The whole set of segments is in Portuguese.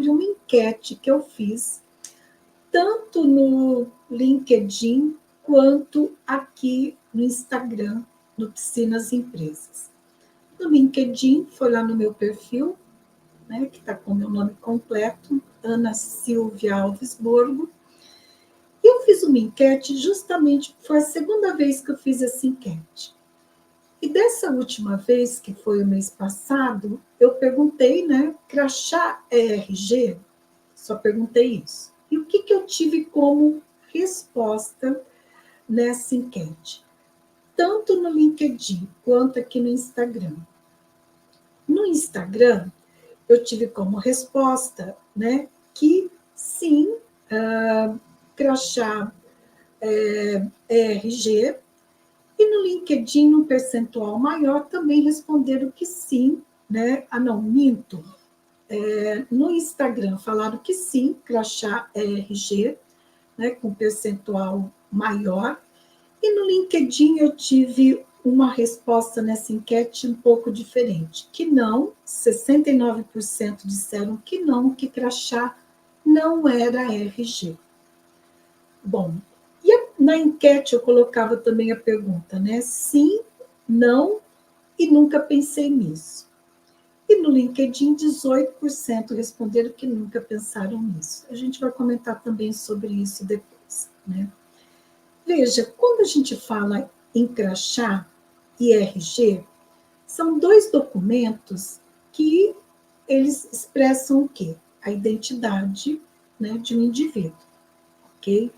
uma enquete que eu fiz, tanto no LinkedIn quanto aqui no Instagram, no Piscinas Empresas. No LinkedIn, foi lá no meu perfil, né, que está com o meu nome completo, Ana Silvia Alves Borgo. E eu fiz uma enquete justamente, foi a segunda vez que eu fiz essa enquete. E dessa última vez, que foi o mês passado, eu perguntei, né, crachá é RG? Só perguntei isso. E o que eu tive como resposta nessa enquete? Tanto no LinkedIn quanto aqui no Instagram. No Instagram, eu tive como resposta, né, que sim, crachá é RG, e no LinkedIn, um percentual maior, também responderam que sim, né? Não, minto. No Instagram falaram que sim, crachá é RG, né, com percentual maior. E no LinkedIn eu tive uma resposta nessa enquete um pouco diferente, que não, 69% disseram que não, que crachá não era RG. Bom, na enquete eu colocava também a pergunta, né? Sim, não e nunca pensei nisso. E no LinkedIn, 18% responderam que nunca pensaram nisso. A gente vai comentar também sobre isso depois, né? Veja, quando a gente fala em crachá e RG, são dois documentos que eles expressam o quê? A identidade, né, de um indivíduo, ok?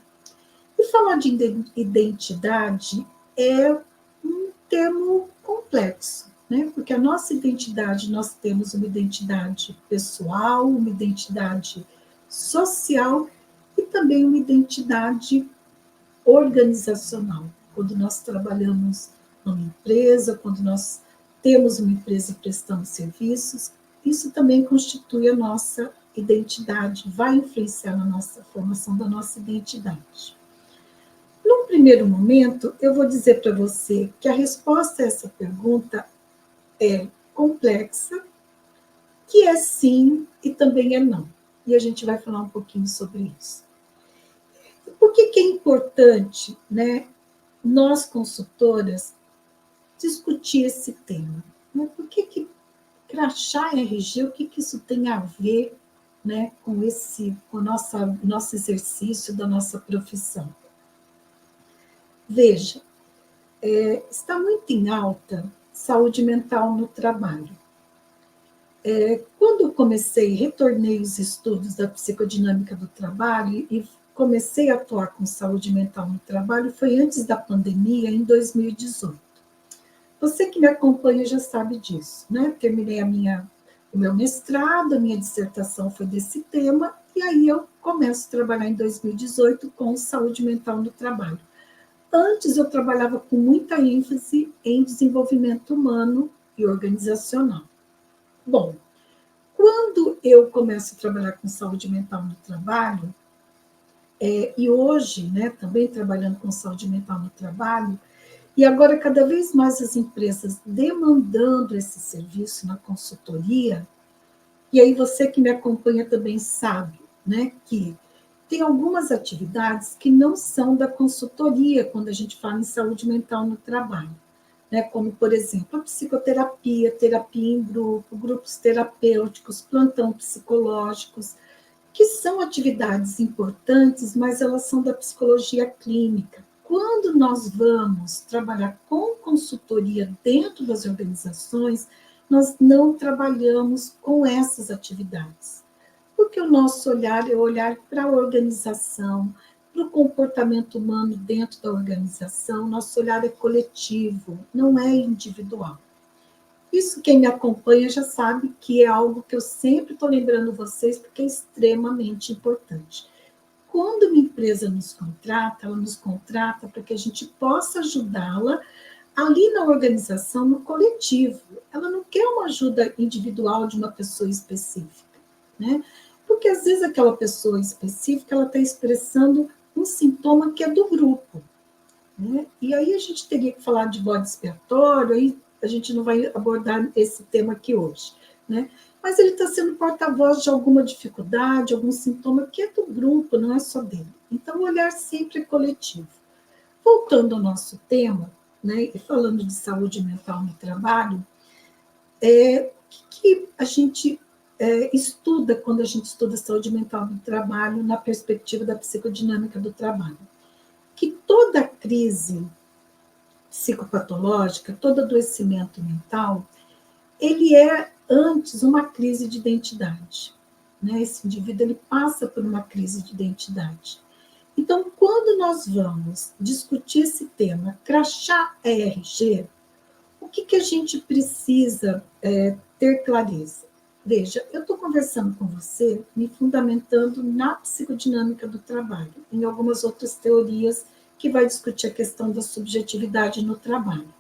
E falar de identidade é um termo complexo, né? Porque a nossa identidade, nós temos uma identidade pessoal, uma identidade social e também uma identidade organizacional. Quando nós trabalhamos numa empresa, quando nós temos uma empresa e prestamos serviços, isso também constitui a nossa identidade, vai influenciar na nossa formação da nossa identidade. No primeiro momento, eu vou dizer para você que a resposta a essa pergunta é complexa, que é sim e também é não. E a gente vai falar um pouquinho sobre isso. Por que é importante, né, nós consultoras discutir esse tema? Né? Por que crachá RG, o que isso tem a ver, né, com o nosso exercício da nossa profissão? Veja, está muito em alta saúde mental no trabalho. Quando eu retornei os estudos da psicodinâmica do trabalho e comecei a atuar com saúde mental no trabalho, foi antes da pandemia, em 2018. Você que me acompanha já sabe disso, né? Terminei o meu mestrado, a minha dissertação foi desse tema, e aí eu começo a trabalhar em 2018 com saúde mental no trabalho. Antes eu trabalhava com muita ênfase em desenvolvimento humano e organizacional. Bom, quando eu começo a trabalhar com saúde mental no trabalho, e hoje, né, também trabalhando com saúde mental no trabalho, e agora cada vez mais as empresas demandando esse serviço na consultoria, e aí você que me acompanha também sabe, né, que tem algumas atividades que não são da consultoria quando a gente fala em saúde mental no trabalho, né, como, por exemplo, a psicoterapia, terapia em grupo, grupos terapêuticos, plantão psicológicos, que são atividades importantes, mas elas são da psicologia clínica. Quando nós vamos trabalhar com consultoria dentro das organizações, nós não trabalhamos com essas atividades, porque o nosso olhar é olhar para a organização, para o comportamento humano dentro da organização, nosso olhar é coletivo, não é individual. Isso quem me acompanha já sabe que é algo que eu sempre estou lembrando vocês, porque é extremamente importante. Quando uma empresa nos contrata, ela nos contrata para que a gente possa ajudá-la ali na organização, no coletivo. Ela não quer uma ajuda individual de uma pessoa específica, né? Porque às vezes aquela pessoa específica ela está expressando um sintoma que é do grupo, né? E aí a gente teria que falar de bode expiatório, aí a gente não vai abordar esse tema aqui hoje, né? mas ele está sendo porta-voz de alguma dificuldade, algum sintoma que é do grupo, não é só dele. Então, o olhar sempre é coletivo. Voltando ao nosso tema, né, e falando de saúde mental no trabalho, o que a gente estuda quando a gente estuda saúde mental no trabalho na perspectiva da psicodinâmica do trabalho? Que toda crise psicopatológica, todo adoecimento mental, ele é antes uma crise de identidade. Né? Esse indivíduo ele passa por uma crise de identidade. Então, quando nós vamos discutir esse tema, crachá ERG, o que a gente precisa ter clareza? Veja, eu estou conversando com você, me fundamentando na psicodinâmica do trabalho, em algumas outras teorias que vai discutir a questão da subjetividade no trabalho.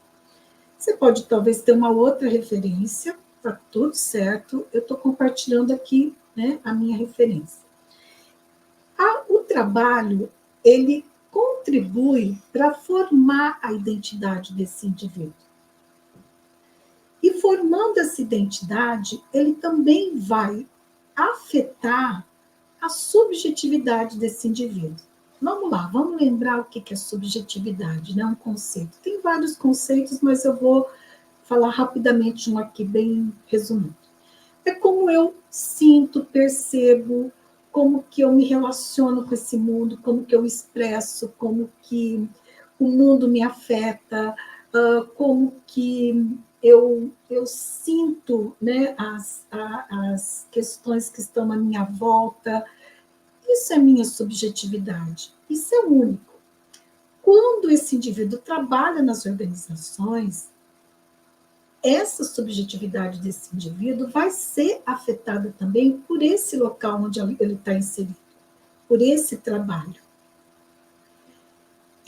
Você pode talvez ter uma outra referência, está tudo certo, eu estou compartilhando aqui, né, a minha referência. O trabalho, ele contribui para formar a identidade desse indivíduo. E formando essa identidade, ele também vai afetar a subjetividade desse indivíduo. Vamos lá, vamos lembrar o que é subjetividade, né? Um conceito. Tem vários conceitos, mas eu vou falar rapidamente um aqui, bem resumido. É como eu sinto, percebo, como que eu me relaciono com esse mundo, como que eu expresso, como que o mundo me afeta, como que eu sinto, né, as questões que estão à minha volta. Isso é minha subjetividade, isso é único. Quando esse indivíduo trabalha nas organizações, essa subjetividade desse indivíduo vai ser afetada também por esse local onde ele está inserido, por esse trabalho.